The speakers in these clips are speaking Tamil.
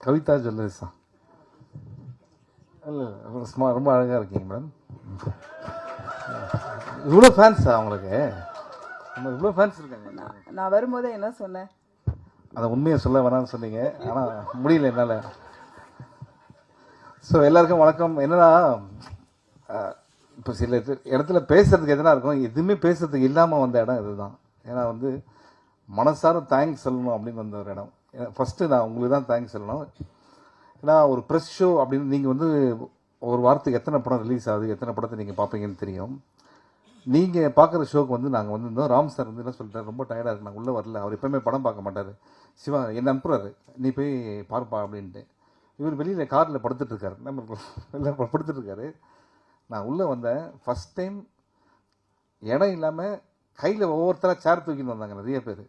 கவிதா ஜுவல்லர்ஸா? இல்லை சும்மா ரொம்ப அழகாக இருக்கீங்க மேடம். இவ்வளோ ஃபேன்ஸா அவங்களுக்கு? இவ்வளோ ஃபேன்ஸ் இருக்காங்க. நான் வரும்போதே என்ன சொன்னேன்? அதை உண்மையை சொல்ல வேணாம்னு சொன்னீங்க, ஆனால் முடியல என்னால். ஸோ எல்லாருக்கும் வணக்கம். என்னன்னா, இப்போ சில இடத்துல பேசுறதுக்கு எதனா இருக்கும், எதுவுமே பேசுறதுக்கு இல்லாமல் வந்த இடம் இதுதான். ஏன்னா வந்து மனசார தேங்க்ஸ் சொல்லணும் அப்படின்னு வந்த ஒரு இடம். ஃபஸ்ட்டு நான் உங்களுக்கு தான் தேங்க்ஸ் சொல்லணும். ஏன்னா ஒரு ப்ரெஸ் ஷோ அப்படின்னு நீங்கள் வந்து ஒரு வாரத்துக்கு எத்தனை படம் ரிலீஸ் ஆகுது, எத்தனை படத்தை நீங்கள் பார்ப்பீங்கன்னு தெரியும். நீங்கள் பார்க்குற ஷோக்கு வந்து நாங்கள் வந்து இருந்தோம். ராம் சார் வந்து என்ன சொல்லிட்டார், ரொம்ப டயர்டாக இருக்கு, நான் உள்ளே வரல. அவர் எப்போவுமே படம் பார்க்க மாட்டார். சிவா என்னை அனுப்புறாரு, நீ போய் பார்ப்பா அப்படின்ட்டு. இவர் வெளியில் காரில் படுத்துட்ருக்காரு, நம்ம எல்லோரும் படுத்துட்ருக்காரு. நான் உள்ளே வந்தேன். ஃபஸ்ட் டைம் இடம் இல்லாமல் கையில் ஒவ்வொருத்தராக சேர் தூக்கிட்டு வந்தாங்க நிறைய பேர்.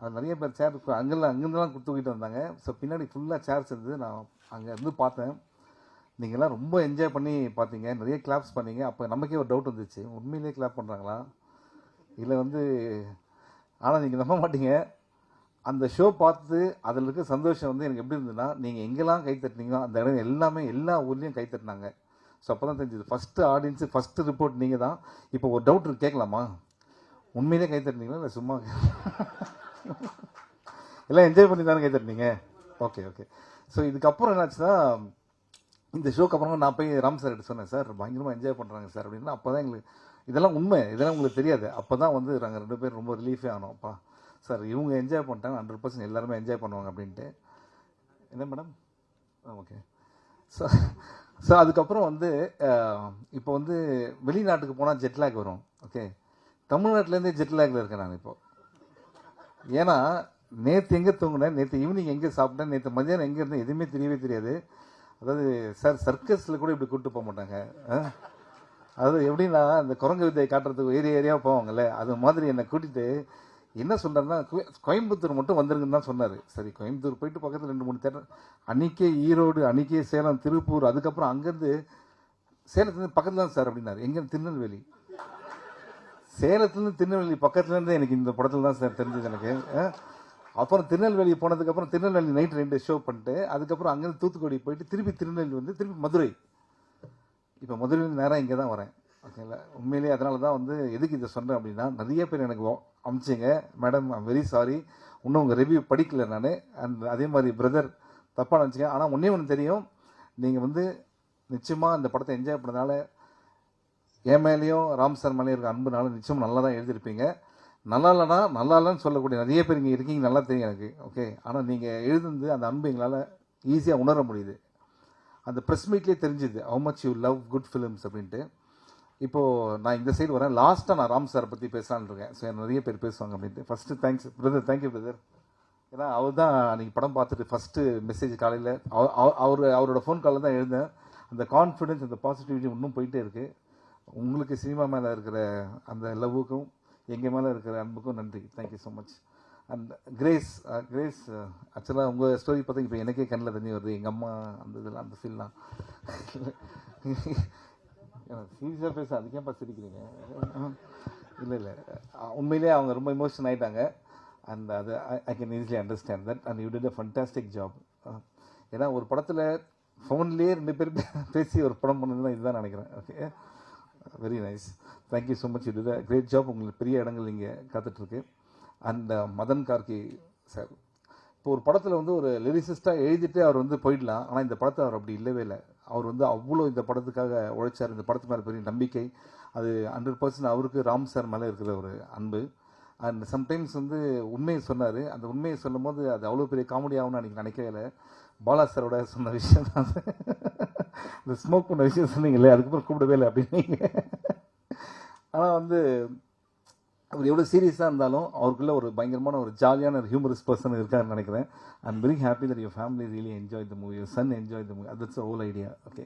அது நிறைய பேர் சேர் அங்கேருந்துலாம் தூக்கிட்டு வந்தாங்க. ஸோ பின்னாடி ஃபுல்லாக சேர்ஸ் இருந்தது. நான் அங்கே இருந்து பார்த்தேன். நீங்கள்லாம் ரொம்ப என்ஜாய் பண்ணி பார்த்தீங்க, நிறைய கிளாப்ஸ் பண்ணீங்க. அப்போ நமக்கே ஒரு டவுட் வந்துச்சு, உண்மையிலேயே கிளாப் பண்ணுறாங்களா இல்லை வந்து. ஆனால் நீங்கள் நம்ப மாட்டீங்க, அந்த ஷோ பார்த்து அதில் இருக்க சந்தோஷம் வந்து எனக்கு எப்படி இருந்ததுன்னா, நீங்கள் எங்கெல்லாம் கை தட்டினீங்களோ அந்த இடம் எல்லாமே எல்லா ஊர்லேயும் கை தட்டினாங்க. ஸோ அப்போ தான் தெரிஞ்சுது, ஃபஸ்ட்டு ஆடியன்ஸு ஃபஸ்ட்டு ரிப்போர்ட் நீங்கள் தான். இப்போ ஒரு டவுட் இருக்கு, கேட்கலாமா? உண்மையிலே கை தட்டினீங்களா இல்லை சும்மா? எல்லாம் என்ஜாய் பண்ணி தானே கை தட்டினீங்க? Okay okay. ஸோ இதுக்கப்புறம் என்னாச்சுன்னா, இந்த ஷோக்கு அப்புறமா நான் போய் ராம் சார் கிட்ட சொன்னேன், சார் பயங்கரமாக என்ஜாய் பண்ணுறாங்க சார் அப்படின்னா. அப்போ தான் எங்களுக்கு இதெல்லாம் உண்மை, இதெல்லாம் உங்களுக்கு தெரியாது. அப்போ தான் வந்து நாங்கள் 2 பேரும் ரொம்ப ரிலீஃபே ஆனோம்ப்பா. சார் இவங்க என்ஜாய் பண்ணிட்டாங்க, 100% எல்லாருமே என்ஜாய் பண்ணுவாங்க அப்படின்ட்டு. என்ன மேடம்? ஓகே. ஸோ ஸோ அதுக்கப்புறம் வந்து இப்போ வந்து வெளிநாட்டுக்கு போனால் ஜெட்லாக் வரும். ஓகே, தமிழ்நாட்டிலேருந்தே ஜெட்லாகில் இருக்கேன் நான் இப்போது. ஏன்னா நேற்று எங்கே தூங்கினேன், நேற்று ஈவினிங் எங்கே சாப்பிட்டேன், நேற்று மதியானம் எங்கே இருந்தேன் எதுவுமே தெரியவே தெரியாது. அதாவது சார் சர்க்கஸில் கூட இப்படி கூப்பிட்டு போக மாட்டாங்க. அதாவது எப்படின்னா, இந்த குரங்கு வித்தையை காட்டுறதுக்கு ஏரியாவாக போவாங்கல்ல, அது மாதிரி என்னை கூட்டிகிட்டு என்ன சொல்கிறாருன்னா, கோயம்புத்தூர் மட்டும் வந்துருங்கன்னு தான் சொன்னார். சரி, கோயம்புத்தூர் போயிட்டு பக்கத்தில் 2-3 தேட்டர், அன்றைக்கே ஈரோடு, அன்றைக்கே சேலம், திருப்பூர், அதுக்கப்புறம் அங்கேருந்து சேலத்துலேருந்து பக்கத்தில் தான் சார் அப்படின்னாரு. எங்கேருந்து? திருநெல்வேலி. சேலத்துலேருந்து திருநெல்வேலி பக்கத்துலேருந்து எனக்கு இந்த படத்தில் தான் சார் தெரிஞ்சது எனக்கு. அப்புறம் திருநெல்வேலி போனதுக்கப்புறம் திருநெல்வேலி நைட் 2 ஷோ பண்ணிட்டு, அதுக்கப்புறம் அங்கேருந்து தூத்துக்குடி போயிட்டு திருப்பி திருநெல்வேலி வந்து திருப்பி மதுரை. இப்போ மதுரையில் நேராக இங்கே தான் வரேன். ஓகேங்களா? உண்மையிலேயே அதனால தான் வந்து எதுக்கு இதை சொன்னேன் அப்படின்னா, நிறைய பேர் எனக்கு அமிச்சிங்க, மேடம் ஐம் வெரி சாரி, இன்னும் உங்கள் ரிவ்யூ படிக்கல நான். அண்ட் அதே மாதிரி பிரதர் தப்பாக நினச்சிங்க. ஆனால் ஒன்று தெரியும், நீங்கள் வந்து நிச்சயமாக இந்த படத்தை என்ஜாய் பண்ணதுனால, என் மேலேயும் ராம் சார் மேலேயும் இருக்க அன்புனால நிச்சயமாக நல்லா தான் எழுதியிருப்பீங்க. நல்லா இல்லைனா நல்லா இல்லைன்னு சொல்லக்கூடிய நிறைய பேர் இங்கே இருக்கீங்க, நல்லா தெரியும் எனக்கு. ஓகே, ஆனால் நீங்கள் எழுதுனது அந்த அன்பு எங்களால் ஈஸியாக உணர முடியுது. அந்த ப்ரெஸ் மீட்லேயே தெரிஞ்சுது how much you love good films அப்படின்ட்டு. இப்போது நான் இந்த சைடு வரேன். லாஸ்ட்டாக நான் ராம் சாரை பற்றி பேசலான்னு இருக்கேன். ஸோ நிறைய பேர் பேசுவாங்க அப்படின்ட்டு. First thanks brother, thank you brother. ஏன்னா அவர் தான் நீங்கள் படம் பார்த்துட்டு ஃபஸ்ட்டு மெசேஜ் காலையில் அவரோட ஃபோன் காலில் தான் எழுந்தேன். அந்த கான்ஃபிடென்ஸ், அந்த பாசிட்டிவிட்டி இன்னும் போயிட்டே இருக்குது. உங்களுக்கு சினிமா மேலே இருக்கிற அந்த லவ்வுக்கும் எங்கள் மேலே இருக்கிற அன்புக்கும் நன்றி. Thank you so much. And grace ஆக்சுவலாக உங்கள் ஸ்டோரி பார்த்தா இப்போ எனக்கே கண்ணில் தண்ணி வருது. எங்கள் அம்மா அந்த இதெல்லாம், அந்த ஃபீல்லாம் சீரியஸாக பேச, அதுக்கேப்பா சிரிக்கிறீங்க? இல்லை உண்மையிலே அவங்க ரொம்ப எமோஷன் ஆகிட்டாங்க. அண்ட் அது I can easily understand that. And you did a fantastic job. ஏன்னா ஒரு படத்தில் ஃபோன்லேயே 2 பேர் பேசி ஒரு படம் பண்ணதுன்னா இதுதான் நினைக்கிறேன். Okay, very nice. Thank you so much. இது கிரேட் ஜாப். உங்களுக்கு பெரிய இடங்கள் இங்கே காத்துட்ருக்கு. அண்ட் மதன் கார்கி சார், இப்போ ஒரு படத்தில் வந்து ஒரு லிரிசிஸ்டாக எழுதிட்டு அவர் வந்து போயிடலாம். ஆனால் இந்த படத்தை அவர் அப்படி இல்லவே இல்லை. அவர் வந்து அவ்வளோ இந்த படத்துக்காக உழைச்சார். இந்த படத்து மேலே பெரிய நம்பிக்கை, அது 100% அவருக்கு ராம் சார் மேலே இருக்கிற ஒரு அன்பு. அண்ட் சம்டைம்ஸ் வந்து உண்மையை சொன்னார். அந்த உண்மையை சொல்லும் போது அது அவ்வளோ பெரிய காமெடி ஆகும்னு அன்றைக்கி நினைக்கவே இல்லை. பாலா சாரோட சொன்ன விஷயம் தான் இந்த ஸ்மோக் பண்ண விஷயம் சொன்னீங்களே, அதுக்கப்புறம் கூப்பிடவே இல்லை அப்படின்னீங்க. ஆனால் வந்து அவர் எவ்வளோ சீரியஸாக இருந்தாலும் அவருக்குள்ள ஒரு பயங்கரமான ஒரு ஜாலியான ஒரு ஹியூமரஸ் பர்சன் இருக்காருன்னு நினைக்கிறேன். I am very happy that your family really enjoy the movie, your son enjoy the movie. That's whole idea. Okay,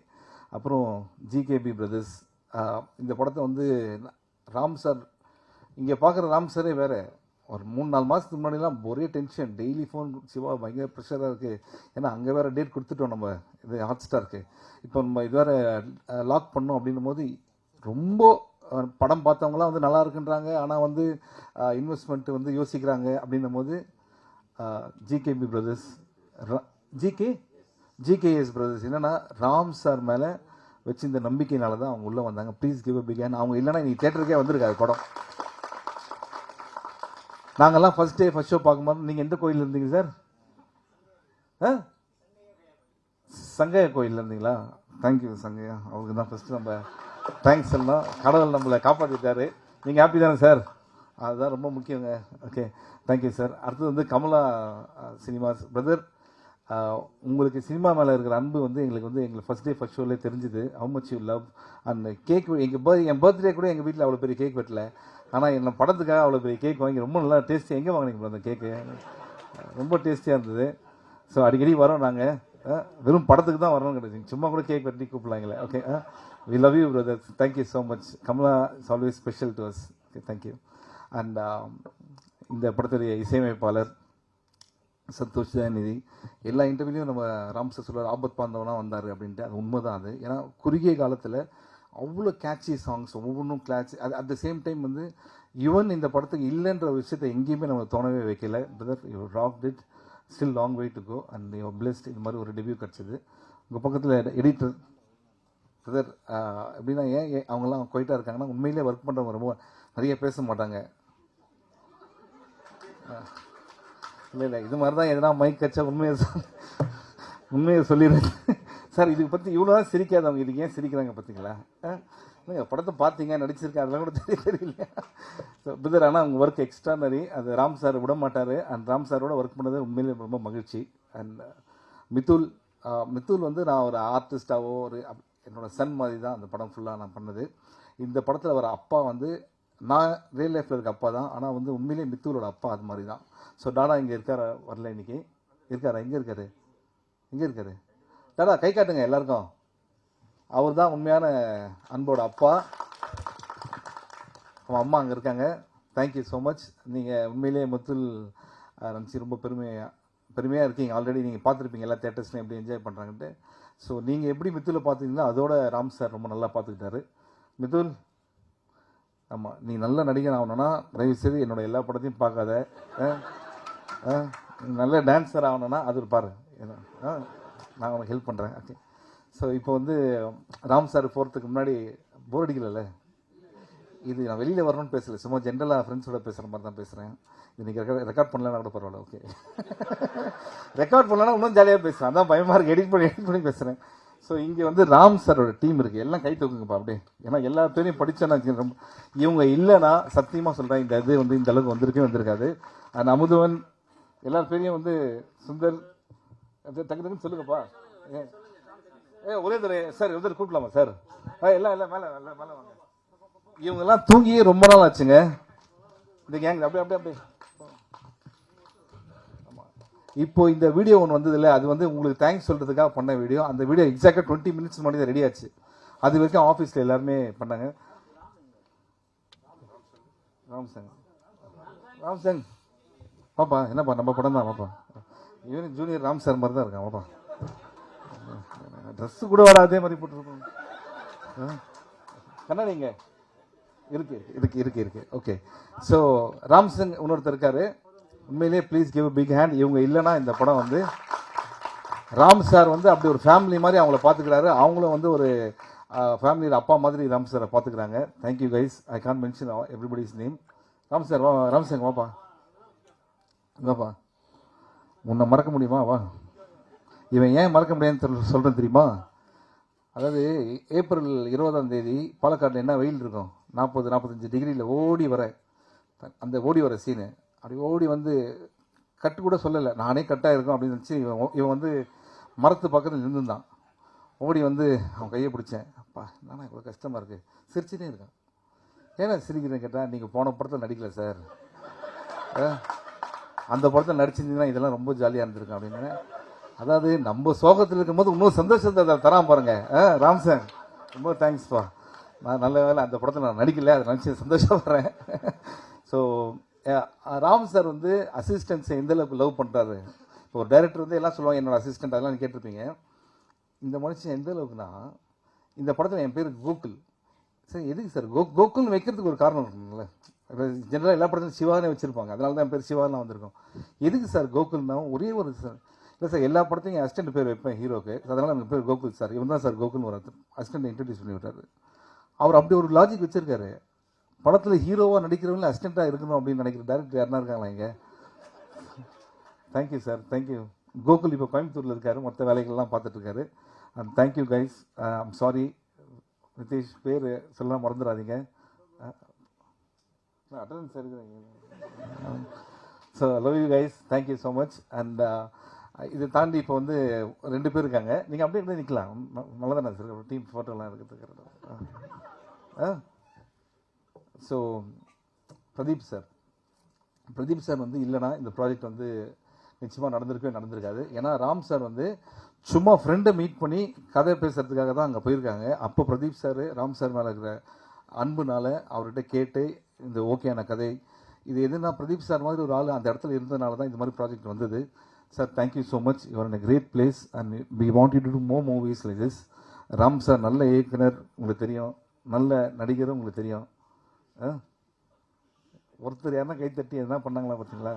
அப்புறம் ஜிகேபி பிரதர்ஸ், இந்த படத்தை வந்து ராம் சார் இங்கே பார்க்குற ராம் சாரே வேறு. ஒரு 3-4 மாதத்துக்கு முன்னாடிலாம் ஒரே டென்ஷன், டெய்லி ஃபோன், சிவா பயங்கர ப்ரெஷராக இருக்குது. ஏன்னா அங்கே வேறு டேட் கொடுத்துட்டோம் நம்ம, இது ஹாட் ஸ்டாருக்கு. இப்போ நம்ம இது வேறு லாக் பண்ணோம் அப்படின்னும் போது ரொம்ப படம் பார்த்தவங்களாம் வந்து நல்லா இருக்குன்றாங்க. ஆனால் வந்து இன்வெஸ்ட்மெண்ட்டு வந்து யோசிக்கிறாங்க அப்படின்னும் போது GKB brothers, GK GKS brothers என்னன்னா ராம் சார் மேலே வச்சு இந்த நம்பிக்கையினால தான் அவங்க உள்ளே வந்தாங்க. Please give a big hand. அவங்க இல்லைன்னா நீ தேட்டருக்கே வந்திருக்காது படம். நாங்கள்லாம் ஃபர்ஸ்ட் டே ஃபர்ஸ்ட் ஷோ பார்க்கும்போது நீங்கள் எந்த கோயிலில் இருந்தீங்க சார்? சங்கையா கோயிலில் இருந்தீங்களா? தேங்க்யூ சங்கையா, அவருக்கு தான் ஃபஸ்ட்டு நம்ம தேங்க்ஸ் எல்லாம். கடவுள் நம்மளை காப்பாற்றிட்டாரு. நீங்கள் ஹாப்பி தானே சார்? அதுதான் ரொம்ப முக்கியங்க. Okay, thank you sir. அடுத்தது வந்து கமலா சினிமாஸ் பிரதர், உங்களுக்கு சினிமா மேலே இருக்கிற அன்பு வந்து எங்களுக்கு ஃபர்ஸ்ட் டே ஃபர்ஸ்ட் ஷோலே தெரிஞ்சுது. How much you love. And cake N birthday கூட எங்கள் வீட்டில் அவ்வளோ பெரிய கேக் வெட்டல. ஆனால் என்ன படத்துக்காக அவ்வளோ பெரிய கேக் வாங்கி ரொம்ப நல்லா டேஸ்டி. எங்கே வாங்கினீங்க அந்த கேக்கு? ரொம்ப டேஸ்டியாக இருந்தது. ஸோ அடிக்கடி வரோம் நாங்கள். வெறும் படத்துக்கு தான் வரணும் கிடையாது, சும்மா கூட கேக் வெட்டி கூப்பிடலாங்களே. Okay, we love you brother. Thank you so much. Kamala is always special to us. Okay, thank you. And இந்த படத்துடைய இசையமைப்பாளர் சந்தோஷ் தயாநிதி. எல்லா இன்டர்வியூலையும் நம்ம ராம் சார் சொல்லுவார் ஆபத் பாந்தவனா வந்தார் அப்படின்ட்டு. அது உண்மை தான். அது ஏன்னா குறுகிய காலத்தில் அவ்வளோ கேட்சி சாங்ஸ் ஒவ்வொன்றும் கிளாட்சி. அது அட் த சேம் டைம் வந்து யுவன் இந்த படத்துக்கு இல்லைன்ற விஷயத்தை எங்கேயுமே நம்ம தோணவே வைக்கல. Brother, you rocked it. Still long way to go and you blessed. இது மாதிரி ஒரு டெபியூ கிடச்சிது. உங்கள் பக்கத்தில் எடிட்டர் பிரதர் எப்படின்னா ஏன் அவங்கெல்லாம் குவைட்டாக இருக்காங்கன்னா உண்மையிலே ஒர்க் பண்ணுறவங்க ரொம்ப நிறைய பேச மாட்டாங்க. இல்லை இது மாதிரி தான் எதனா மைக் கச்சா உண்மையை சொல்லிடுறேன் சார். இதுக்கு பற்றி இவ்வளோ தான் சிரிக்காதவங்க இதுக்கு ஏன் சிரிக்கிறாங்க பார்த்தீங்களா? நீங்கள் படத்தை பார்த்தீங்க, நடிச்சிருக்கேன், அதெல்லாம் கூட தெரியல. ஸோ பிரதர், ஆனால் அவங்க ஒர்க் எக்ஸ்ட்ரானரி. அது ராம் சார் விட மாட்டார். அண்ட் ராம் சாரோட ஒர்க் பண்ணது உண்மையிலே ரொம்ப மகிழ்ச்சி. அண்ட் மித்துல் வந்து நான் ஒரு ஆர்டிஸ்டாவோ என்னோட சன் மாதிரி தான் அந்த படம் ஃபுல்லாக நான் பண்ணது. இந்த படத்தில் வர அப்பா வந்து நான் ரியல் லைஃப்பில் இருக்க அப்பா தான். ஆனால் வந்து உண்மையிலே மித்துலோட அப்பா அது மாதிரி தான். ஸோ டாடா இங்கே இருக்காரா? வரல இன்னைக்கு. இருக்காரா? எங்கே இருக்காரு? டாடா கை காட்டுங்க எல்லாருக்கும். அவர் தான் உண்மையான அன்போட அப்பா. அவன் அம்மா அங்கே இருக்காங்க. Thank you so much. நீங்கள் உண்மையிலேயே முத்துல் நினச்சி ரொம்ப பெருமையாக இருக்கீங்க. ஆல்ரெடி நீங்கள் பார்த்துருப்பீங்க எல்லா தேட்டர்ஸ்லையும் எப்படி என்ஜாய் பண்ணுறாங்கன்ட்டு. ஸோ நீங்கள் எப்படி மித்துலை பார்த்தீங்கன்னா அதோட ராம் சார் ரொம்ப நல்லா பார்த்துக்கிட்டாரு. மித்துல், ஆமாம், நீ நல்ல நடிகன் ஆகணும்னா தயவுசெய்து என்னோட எல்லா படத்தையும் பார்க்காத. நல்ல டான்ஸர் ஆகணும்னா அது பாரு, நான் உனக்கு ஹெல்ப் பண்ணுறேன். ஓகே. ஸோ இப்போ வந்து ராம் சார் போகிறதுக்கு முன்னாடி போர் அடிக்கல. இது நான் வெளியில் வரணும்னு பேசலை, சும்மா ஜென்ரலாக ஃப்ரெண்ட்ஸோட பேசுகிற மாதிரி தான் பேசுகிறேன். இன்றைக்கி ரெக்கார்ட் பண்ணலன்னா கூட பரவாயில்ல. ஓகே, ரெக்கார்ட் பண்ணலன்னா இன்னும் ஜாலியாக பேசுகிறேன். அதான் பயமாக இருக்குது, எடிட் பண்ணி பேசுகிறேன். ஸோ இங்கே வந்து ராம் சாரோட டீம் இருக்குது. எல்லாம் கை தூக்குங்கப்பா அப்படியே. ஏன்னா எல்லா பேரையும் படித்தேன்னா ரொம்ப இவங்க இல்லைன்னா சத்தியமாக சொல்கிறேன் இந்த இது வந்து இந்த அளவுக்கு வந்திருக்காது. அண்ட் அமுதவன் எல்லா பேரையும் வந்து சுந்தர் டக்குன்னு சொல்லுங்கப்பா. ஒரே தடவை சார் உதர் கூப்பிடலாமா சார்? எல்லாம் மேலே வாங்க. இவங்கெல்லாம் தூங்கி ரொம்ப நாள் ஆச்சுங்க இந்த கேங். அப்படியே இப்போ இந்த வீடியோ ஒன்று வந்தது இல்லை, அது வந்து உங்களுக்கு தேங்க்ஸ் சொல்கிறதுக்காக பண்ண வீடியோ. அந்த வீடியோ எக்ஸாக்டாக 20 மினிட்ஸ் முன்னாடி தான் ரெடி ஆச்சு. அது வரைக்கும் ஆஃபீஸில் எல்லாருமே பண்ணாங்க. ராம்சங் பாப்பா, என்னப்பா நம்ம படம் தான் பாப்பா. ஈவன் ஜூனியர் ராம் சார் மாதிரி தான் இருக்கான் பாப்பா. ட்ரெஸ்ஸு கூட வர அதே மாதிரி போட்டுருக்கோம். கண்ணாடிங்க இருக்கு. ஓகே. ஸோ ராம்சங் இன்னொருத்தர் இருக்காரு. உண்மையிலேயே ப்ளீஸ் கிவ் பிக் ஹேண்ட். இவங்க இல்லைன்னா இந்த படம் வந்து ராம் சார் வந்து அப்படி ஒரு ஃபேமிலி மாதிரி அவங்கள பார்த்துக்கிறாரு. அவங்களும் வந்து ஒரு ஃபேமிலியில் அப்பா மாதிரி ராம் சாரை பார்த்துக்கிறாங்க. Thank you guys. I can't mention everybody's name. Ram sir ராம்சங் வாப்பா. உன்னை மறக்க முடியுமா? வா. இவன் ஏன் மறக்க முடியாதுன்னு சொல்கிறேன் தெரியுமா? அதாவது ஏப்ரல் 20ஆம் தேதி பாலக்காட்டில் என்ன வெயில் இருக்கும், 40-45 டிகிரியில் ஓடி வர சீனு. அப்படி ஓடி வந்து கட்டு கூட சொல்லலை, நானே கட்டாக இருக்கும் அப்படின்னு நினச்சி இவன் வந்து மரத்து பக்கத்தில் நின்றுந்தான். ஓடி வந்து அவன் கையை பிடிச்சேன். அப்பா நானா இவ்வளோ கஷ்டமாக இருக்குது, சிரிச்சுட்டே இருக்கான். ஏன்னா சிரிக்கிறேன்னு கேட்டால், நீங்கள் போன படத்தில் நடிக்கல சார், அந்த படத்தில் நடிச்சிருந்தீங்கன்னா இதெல்லாம் ரொம்ப ஜாலியாக இருந்திருக்கும் அப்படின்னு. அதாவது நம்ம சோகத்தில் இருக்கும்போது இன்னும் சந்தோஷத்தை தரான் பாருங்க. ராம்சங் ரொம்ப தேங்க்ஸ்ப்பா. நான் நல்ல வேலை அந்த படத்தில் நான் நடிக்கல, அதை நினச்சி சந்தோஷப்படுறேன். ஸோ ராம் சார் வந்து அசிஸ்டன்ஸை எந்த அளவுக்கு லவ் பண்ணுறாரு. இப்போ ஒரு டைரக்டர் வந்து எல்லாம் சொல்லுவாங்க என்னோட அசிஸ்டன்ட், அதெல்லாம் கேட்டிருப்பீங்க. இந்த மனுஷன் எந்த அளவுக்குன்னா, இந்த படத்தில் என் பேர் கோகுல். சார் எதுக்கு சார் கோகுல்னு வைக்கிறதுக்கு ஒரு காரணம் இருக்குங்களே. ஜென்ரலாக எல்லா படத்துலையும் சிவானே வச்சுருப்பாங்க, அதனால தான் என் பேர் சிவாலாம் வந்திருக்கோம். எதுக்கு சார் கோகுல்னா ஒரே ஒரு சார் இல்லை சார் எல்லா படத்தையும் என் அசிஸ்டன்ட் பேர் வைப்பேன் ஹீரோக்கு, அதனால் எனக்கு பேர் கோகுல் சார், இவன் தான் சார் கோகுல்னு ஒரு அசிஸ்டன்ட் இன்ட்ரடியூஸ் பண்ணி விட்டார். அவர் அப்படி ஒரு லாஜிக் வச்சிருக்காரு. படத்தில் ஹீரோவாக நடிக்கிறவங்கள அசிஸ்டண்ட்டாக இருக்கணும் அப்படின்னு நினைக்கிற டேரக்டர் யாருன்னா இருக்காங்களா இங்கே? Thank you sir, thank you. கோகுல் இப்போ கோயம்புத்தூரில் இருக்காரு, மற்ற வேலைகள்லாம் பார்த்துட்ருக்காரு. And thank you guys. I'm sorry Nitish, பேர் சொல்ல மறந்துடாதீங்க. அட்டண்டன்ஸ் இருக்கிறீங்க. So love you guys, thank you so much. And இதை தாண்டி இப்போ வந்து 2 பேர் இருக்காங்க. நீங்கள் அப்படியே கூட நிற்கலாம், நல்லா தானே சார் டீம் ஃபோட்டோலாம் இருக்கிறதுக்கு. ஸோ பிரதீப் சார் வந்து இல்லைனா இந்த ப்ராஜெக்ட் வந்து நிச்சயமாக நடந்திருக்காது. ஏன்னா ராம் சார் வந்து சும்மா ஃப்ரெண்டை மீட் பண்ணி கதை பேசுறதுக்காக தான் அங்கே போயிருக்காங்க. அப்போ பிரதீப் சார் ராம் சார் மேலே இருக்கிற அன்புனால அவர்கிட்ட கேட்டு இந்த ஓகேயான கதை இது எதுனா பிரதீப் சார் மாதிரி ஒரு ஆள் அந்த இடத்துல இருந்ததுனால தான் இந்த மாதிரி ப்ராஜெக்ட் வந்தது. Sir thank you so much, you're in a great place and we want you to do more movies like this. Ram sir நல்ல இயக்குனர் உங்களுக்கு தெரியும், நல்ல நடிகரும் உங்களுக்கு தெரியும். ஒருத்தர் யாருன்னா கைத்தட்டி எதுனா பண்ணாங்களா பார்த்தீங்களா?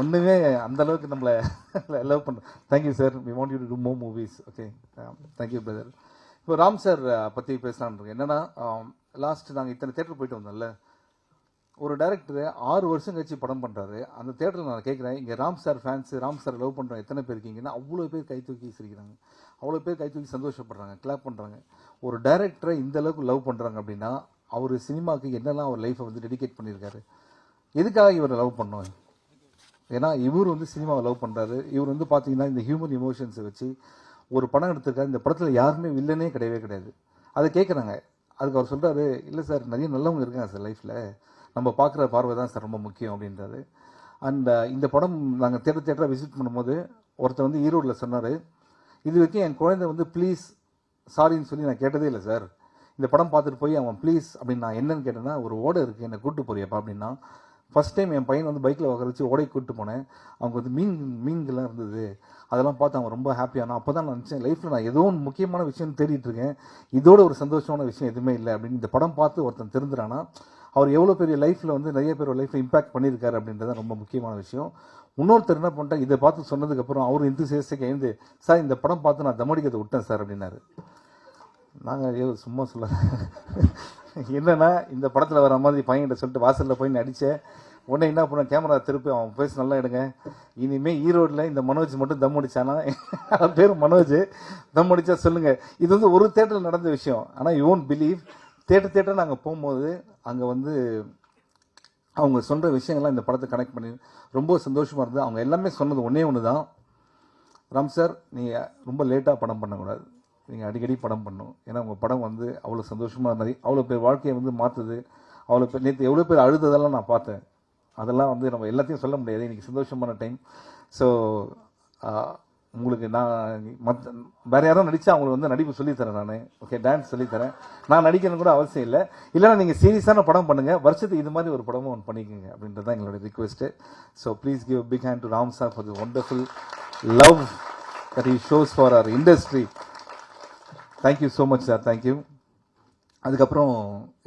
ஒன்றுமே அந்த அளவுக்கு நம்மளை லவ் பண்ண. Thank you sir, we want you to do more movies. Okay, thank you brother. இப்போ ராம் சார் பற்றி பேசலான்னு என்னென்னா, லாஸ்ட் நாங்கள் இத்தனை தேட்டர் போயிட்டு வந்தோம்ல, ஒரு டைரக்டர் 6 வருஷம் கழிச்சு படம் பண்ணுறாரு. அந்த தேட்டரில் நான் கேட்குறேன், இங்கே Ram sir fans, Ram sir love பண்ணுறோம் எத்தனை பேர் இருக்கீங்கன்னா அவ்வளோ பேர் கை தூக்கி சிரிக்கிறாங்க, அவ்வளோ பேர் கை தூக்கி சந்தோஷப்படுறாங்க, கிளாப் பண்ணுறாங்க. ஒரு டைரக்டரை இந்த அளவுக்கு லவ் பண்ணுறாங்க அப்படின்னா அவர் சினிமாவுக்கு என்னெல்லாம் அவர் லைஃப்பை வந்து டெடிகேட் பண்ணியிருக்காரு. எதுக்காக இவரை லவ் பண்ணோம்? ஏன்னா இவர் வந்து சினிமாவை லவ் பண்ணுறாரு. இவர் வந்து பார்த்தீங்கன்னா இந்த ஹியூமன் இமோஷன்ஸை வச்சு ஒரு படம் எடுத்திருக்காரு. இந்த படத்தில் யாருமே வில்லனே கிடையாது. அதை கேட்குறாங்க. அதுக்கு அவர் சொல்கிறாரு, இல்லை சார் நிறைய நல்லவங்க இருக்காங்க சார் லைஃப்பில், நம்ம பார்க்குற பார்வை தான் சார் ரொம்ப முக்கியம் அப்படின்றாரு. அண்ட் இந்த படம் நாங்கள் தேட்டராக விசிட் பண்ணும்போது ஒருத்தர் வந்து ஈரோடில் சொன்னார், இது வரைக்கும் என் குழந்தை வந்து ப்ளீஸ் சாரின்னு சொல்லி நான் கேட்டதே இல்லை சார். இந்த படம் பார்த்துட்டு போய் அவன் ப்ளீஸ் அப்படின்னு நான் என்னன்னு கேட்டேன்னா, ஒரு ஓடை இருக்குது என்னை கூப்பிட்டு போறியப்பா அப்படின்னா, ஃபஸ்ட் டைம் என் பையன் வந்து பைக்கில் உட்கார வச்சு ஓடை கூப்பிட்டு போனேன். அவங்க வந்து மீன்கள்லாம் இருந்தது, அதெல்லாம் பார்த்து அவன் ரொம்ப ஹாப்பியான. அப்போ தான் நான் நினச்சேன் லைஃப்பில் நான் ஏதோ ஒன்று முக்கியமான விஷயம் தேடிட்டு இருக்கேன், இதோட ஒரு சந்தோஷமான விஷயம் எதுவுமே இல்லை அப்படின்னு. இந்த படம் பார்த்து ஒருத்தன் தெரிஞ்சுறானா அவர் எவ்வளோ பெரிய லைஃப்பில் வந்து நிறைய பேர் லைஃப்பில் இம்பாக்ட் பண்ணியிருக்காரு அப்படின்றது ரொம்ப முக்கியமான விஷயம். இன்னொருத்தர் என்ன பண்ணிட்டா, இதை பார்த்து சொன்னதுக்கப்புறம் அவர் இன்தூசியாஸ்டிக் எழுந்து, சார் இந்த படம் பார்த்து நான் தமடிக்கிறத விட்டேன் சார் அப்படின்னாரு. நாங்கள் சும்மா சொல்ல என்னன்னா, இந்த படத்தில் வர மாதிரி பையன்கிட்ட சொல்லிட்டு வாசலில் போய் நடித்தேன். உடனே என்ன பண்ண, கேமரா திருப்பி அவன் பேச நல்லா எடுங்க, இனிமேல் ஈரோடில் இந்த மனோஜ் மட்டும் தம் அடித்தானா, அவன் பேர் மனோஜ், தம் அடித்தா சொல்லுங்கள். இது வந்து ஒரு தேட்டரில் நடந்த விஷயம். ஆனால் யூ ஓன்ட் பிலீவ், தேட்டர் நாங்கள் போகும்போது அங்கே வந்து அவங்க சொல்கிற விஷயங்கள்லாம் இந்த படத்தை கனெக்ட் பண்ணி ரொம்ப சந்தோஷமாக இருந்தது. அவங்க எல்லாமே சொன்னது ஒன்று தான், ராம் சார் நீங்கள் ரொம்ப லேட்டாக படம் பண்ணக்கூடாது, நீங்கள் அடிக்கடி படம் பண்ணணும். ஏன்னா உங்கள் படம் வந்து அவ்வளோ சந்தோஷமாக இருந்தது, அவ்வளோ பேர் வாழ்க்கையை வந்து மாற்றுது. அவ்வளோ பேர் நேற்று எவ்வளோ பேர் அழுததெல்லாம் நான் பார்த்தேன். அதெல்லாம் வந்து நம்ம எல்லாத்தையும் சொல்ல முடியாது, இன்றைக்கி சந்தோஷமான டைம். ஸோ உங்களுக்கு நான் வேறு யாரும் நடித்தா அவங்களுக்கு வந்து நடிப்பு சொல்லித்தரேன் நான். ஓகே, டான்ஸ் சொல்லித்தரேன். நான் நடிக்கணும் கூட அவசியம் இல்லை. இல்லைனா நீங்கள் சீரியஸான படம் பண்ணுங்கள், வருஷத்துக்கு இது மாதிரி ஒரு படமும் ஒன்று பண்ணிக்கோங்க அப்படின்றது தான் எங்களோட request. So please give big hand to Ram sir for the wonderful love that he shows for our industry. Thank you so much sir, thank you. அதுக்கப்புறம்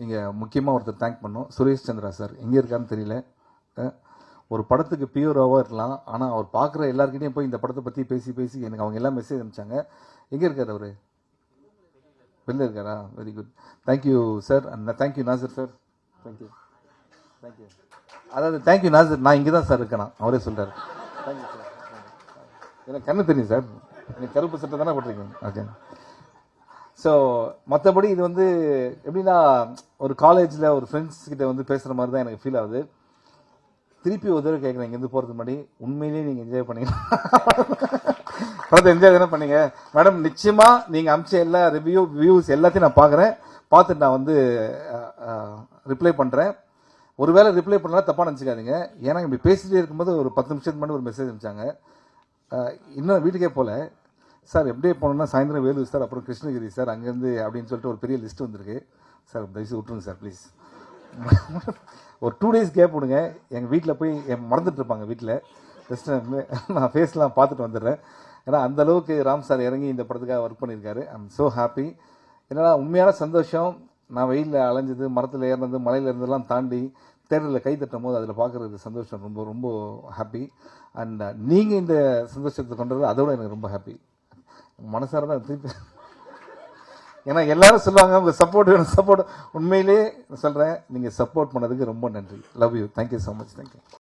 இங்கே முக்கியமாக ஒருத்தர் தேங்க் பண்ணோம், சுரேஷ் சந்திரா சார். எங்கே இருக்காருன்னு தெரியல. ஒரு படத்துக்கு பியூராவாக இருக்கலாம், ஆனால் அவர் பார்க்குற எல்லாருக்கிட்டையும் போய் இந்த படத்தை பற்றி பேசி எனக்கு அவங்க எல்லாம் மெசேஜ் அனுப்பிச்சாங்க. எங்கே இருக்கார் அவர்? வெளில இருக்காரா? Very good, thank you sir. And thank you Nassar sir, thank you. அதாவது தேங்க்யூ நாசர், நான் இங்கே தான் சார் இருக்கேன், அவரே சொல்கிறார். Thank you sir. எனக்கு கண்ணு தெரியும் சார், எனக்கு கருப்பு சட்டை தானே போட்டிருக்கீங்க. ஓகே. ஸோ மற்றபடி இது வந்து எப்படின்னா, ஒரு காலேஜில் ஒரு ஃப்ரெண்ட்ஸ் கிட்ட வந்து பேசுகிற மாதிரி தான் எனக்கு ஃபீல் ஆகுது. திருப்பி ஒரு தடவை கேட்குறேன், இங்கேருந்து போகிறதுக்கு முன்னாடி உண்மையிலேயே நீங்கள் என்ஜாய் பண்ணீங்க படத்தை என்ஜாய் தானே பண்ணீங்க மேடம்? நிச்சயமாக நீங்கள் அமிச்ச எல்லா வியூஸ் எல்லாத்தையும் நான் பார்த்துட்டு நான் வந்து ரிப்ளை பண்ணுறேன். ஒருவேளை ரிப்ளை பண்ணலாம் தப்பாக நினச்சிக்காதீங்க. ஏன்னா இப்படி பேசிகிட்டே இருக்கும்போது ஒரு 10 நிமிஷத்துக்கு முன்னாடி ஒரு மெசேஜ் அனுப்பிச்சாங்க. இன்னும் வீட்டுக்கே போகல சார், எப்படியே போனோம்னா சாயந்தரம் வேலூர் சார், அப்புறம் கிருஷ்ணகிரி சார், அங்கேருந்து அப்படின்னு சொல்லிட்டு ஒரு பெரிய லிஸ்ட் வந்திருக்கு சார். தயவுசெய்து விட்டுருங்க சார் ப்ளீஸ். ஒரு 2 days கேப் விடுங்க. எங்கள் வீட்டில் போய் மறந்துட்டு இருப்பாங்க வீட்டில். ஜஸ்ட் நான் ஃபேஸ்லாம் பார்த்துட்டு வந்துடுறேன். ஏன்னா அந்தளவுக்கு ராம் சார் இறங்கி இந்த படத்துக்காக ஒர்க் பண்ணியிருக்காரு. I am so happy. என்னன்னா உண்மையான சந்தோஷம். நான் வெயிலில் அலைஞ்சது, மரத்தில் ஏறினது, மலையில் இருந்ததெல்லாம் தாண்டி தேட்டரில் கை தட்டும் போது அதில் பார்க்குறது சந்தோஷம் ரொம்ப ரொம்ப ஹாப்பி. அண்ட் நீங்கள் இந்த சந்தோஷத்தை கொண்டது அதோட எனக்கு ரொம்ப ஹாப்பி. மனசார தான் திருப்பி, ஏன்னா எல்லாரும் சொல்லுவாங்க உங்கள் சப்போர்ட் வேணும் சப்போர்ட். உண்மையிலே சொல்கிறேன், நீங்கள் சப்போர்ட் பண்ணதுக்கு ரொம்ப நன்றி. Love you. Thank you so much. Thank you.